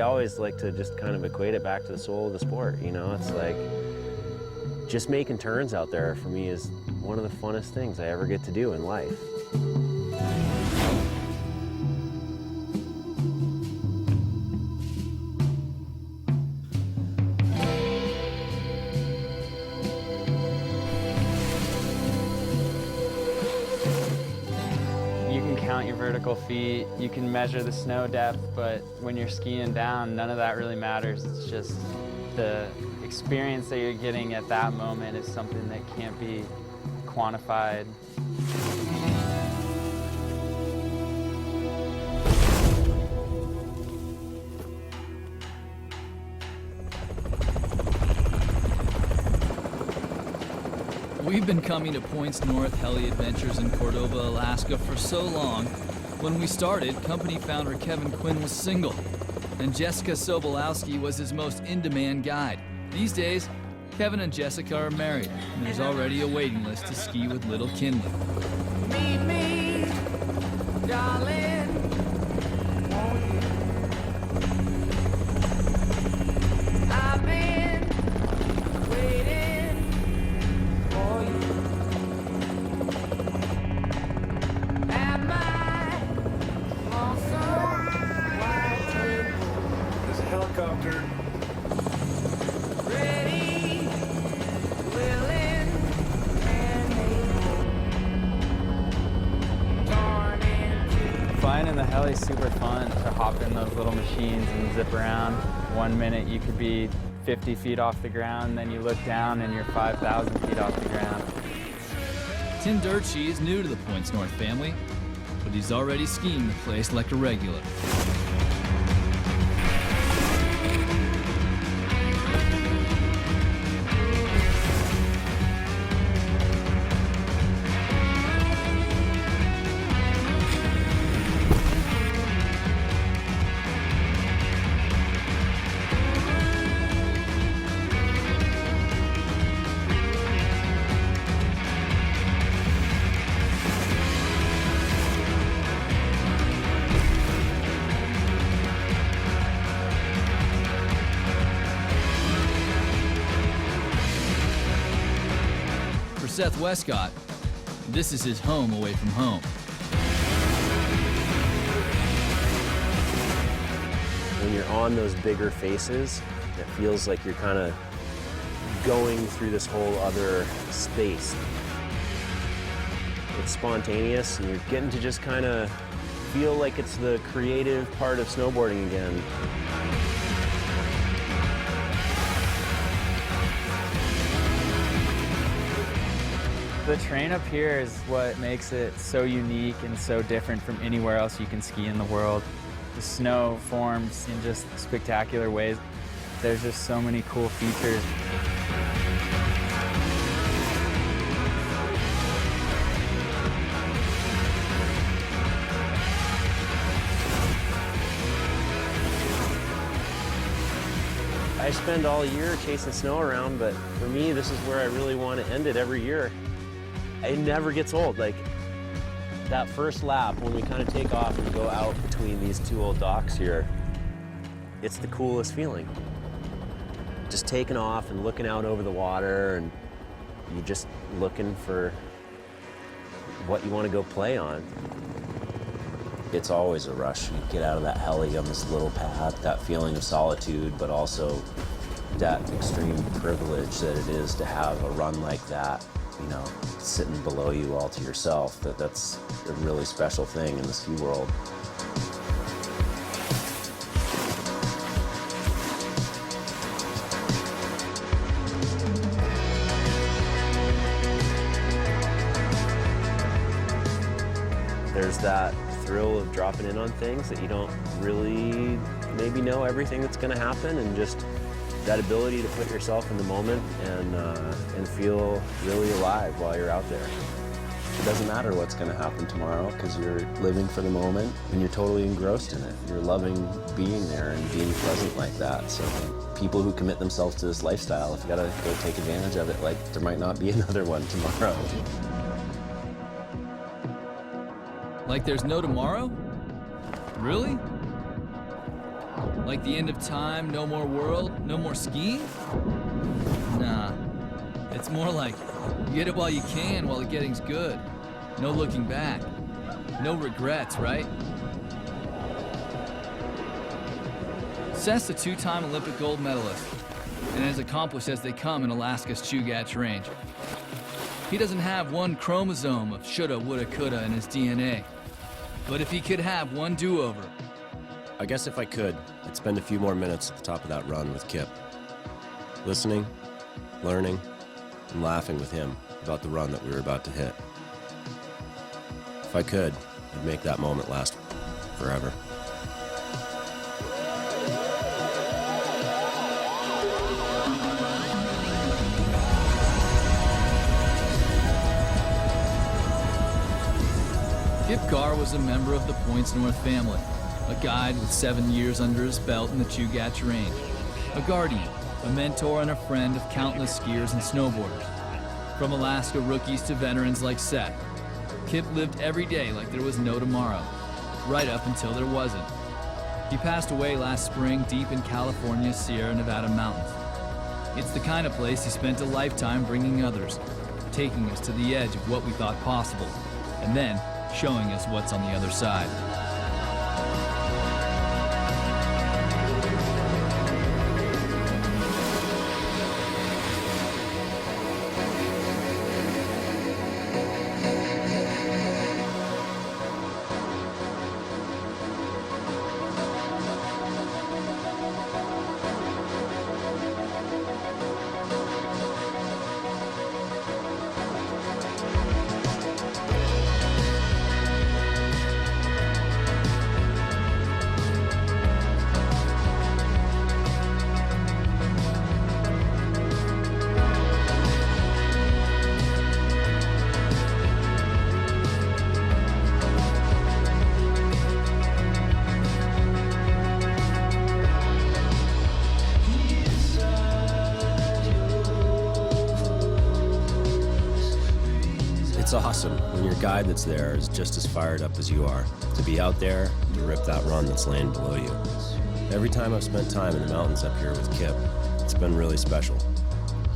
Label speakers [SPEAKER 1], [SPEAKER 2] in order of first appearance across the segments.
[SPEAKER 1] always like to just kind of equate it back to the soul of the sport, you know? It's like, just making turns out there for me is one of the funnest things I ever get to do in life.
[SPEAKER 2] You can count your vertical feet, you can measure the snow depth, but when you're skiing down, none of that really matters. It's just the experience that you're getting at that moment is something that can't be quantified.
[SPEAKER 3] We've been coming to Points North Heli Adventures in Cordova, Alaska for so long. When we started, company founder Kevin Quinn was single, and Jessica Sobolowski was his most in-demand guide. These days, Kevin and Jessica are married, and there's already a waiting list to ski with little Kinley.
[SPEAKER 4] Meet me, darling. I've been waiting for you at my lonesome white table.
[SPEAKER 5] There's a helicopter.
[SPEAKER 4] Ready, willing, and able. Torn into
[SPEAKER 2] Flying in the heli is super fun to hop in those little machines and zip around. 1 minute you could be 50 feet off the ground, then you look down and you're 5,000 feet off the ground.
[SPEAKER 3] Tim Dirtshie is new to the Points North family, but he's already skiing the place like a regular. For Seth Westcott, this is his home away from home.
[SPEAKER 1] When you're on those bigger faces, it feels like you're kind of going through this whole other space. It's spontaneous, and you're getting to just kind of feel like it's the creative part of snowboarding again.
[SPEAKER 2] The terrain up here is what makes it so unique and so different from anywhere else you can ski in the world. The snow forms in just spectacular ways. There's just so many cool features.
[SPEAKER 1] I spend all year chasing snow around, but for me, this is where I really want to end it every year. It never gets old. Like, that first lap, when we kind of take off and go out between these two old docks here, it's the coolest feeling. Just taking off and looking out over the water, and you're just looking for what you want to go play on. It's always a rush. You get out of that heli on this little pad, that feeling of solitude, but also that extreme privilege that it is to have a run like that, you know, sitting below you all to yourself. That's a really special thing in the ski world. There's that thrill of dropping in on things that you don't really maybe know everything that's going to happen, and just that ability to put yourself in the moment and feel really alive while you're out there. It doesn't matter what's going to happen tomorrow, because you're living for the moment and you're totally engrossed in it. You're loving being there and being present like that. So people who commit themselves to this lifestyle, if you got to go take advantage of it, like there might not be another one tomorrow.
[SPEAKER 3] Like there's no tomorrow? Really? Like the end of time, no more world, no more skiing? Nah. It's more like you get it while you can, while the getting's good. No looking back. No regrets, right? Seth's a two-time Olympic gold medalist, and as accomplished as they come in Alaska's Chugach Range. He doesn't have one chromosome of shoulda, woulda, coulda in his DNA. But if he could have one do-over,
[SPEAKER 5] I guess if I could, I'd spend a few more minutes at the top of that run with Kip. Listening, learning, and laughing with him about the run that we were about to hit. If I could, I'd make that moment last forever.
[SPEAKER 3] Kip Garre was a member of the Points North family, a guide with 7 years under his belt in the Chugach Range, a guardian, a mentor and a friend of countless skiers and snowboarders. From Alaska rookies to veterans like Seth, Kip lived every day like there was no tomorrow, right up until there wasn't. He passed away last spring deep in California's Sierra Nevada mountains. It's the kind of place he spent a lifetime bringing others, taking us to the edge of what we thought possible, and then showing us what's on the other side.
[SPEAKER 5] It's awesome when your guide that's there is just as fired up as you are, to be out there, to rip that run that's laying below you. Every time I've spent time in the mountains up here with Kip, it's been really special.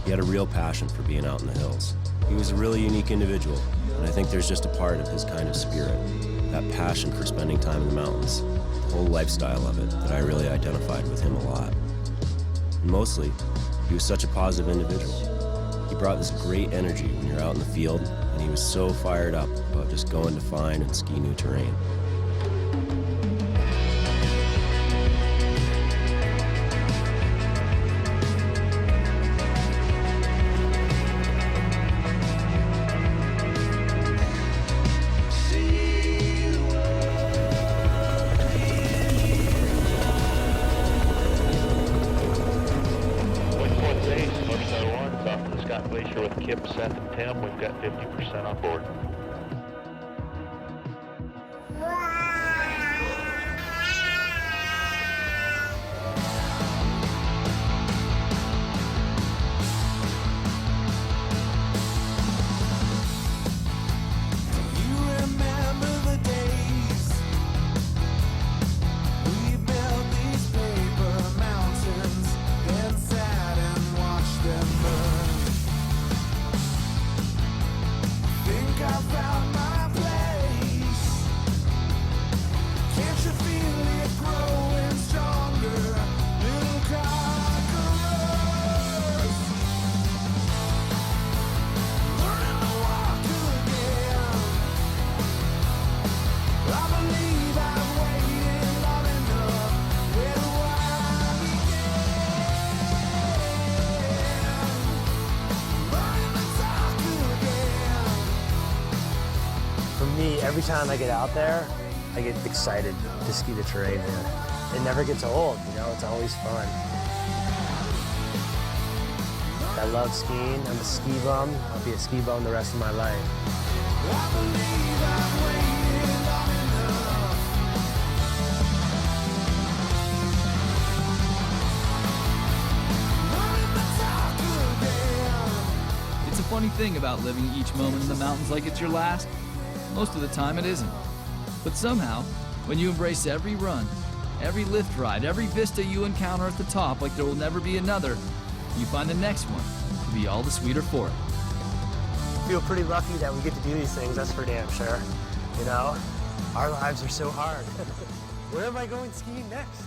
[SPEAKER 5] He had a real passion for being out in the hills. He was a really unique individual, and I think there's just a part of his kind of spirit, that passion for spending time in the mountains, the whole lifestyle of it, that I really identified with him a lot. And mostly, he was such a positive individual. He brought this great energy when you're out in the field, and he was so fired up about just going to find and ski new terrain.
[SPEAKER 6] Glacier with Kip, Seth, and Tim. We've got 50% on board.
[SPEAKER 1] Every time I get out there, I get excited to ski the terrain, man. It never gets old, you know, it's always fun. I love skiing, I'm a ski bum. I'll be a ski bum the rest of my life.
[SPEAKER 3] It's a funny thing about living each moment in the mountains like it's your last. Most of the time it isn't. But somehow, when you embrace every run, Every lift ride, every vista you encounter at the top like there will never be another, you find the next one to be all the sweeter for it.
[SPEAKER 7] Feel pretty lucky that we get to do these things, that's for damn sure. You know, our lives are so hard. Where am I going skiing next?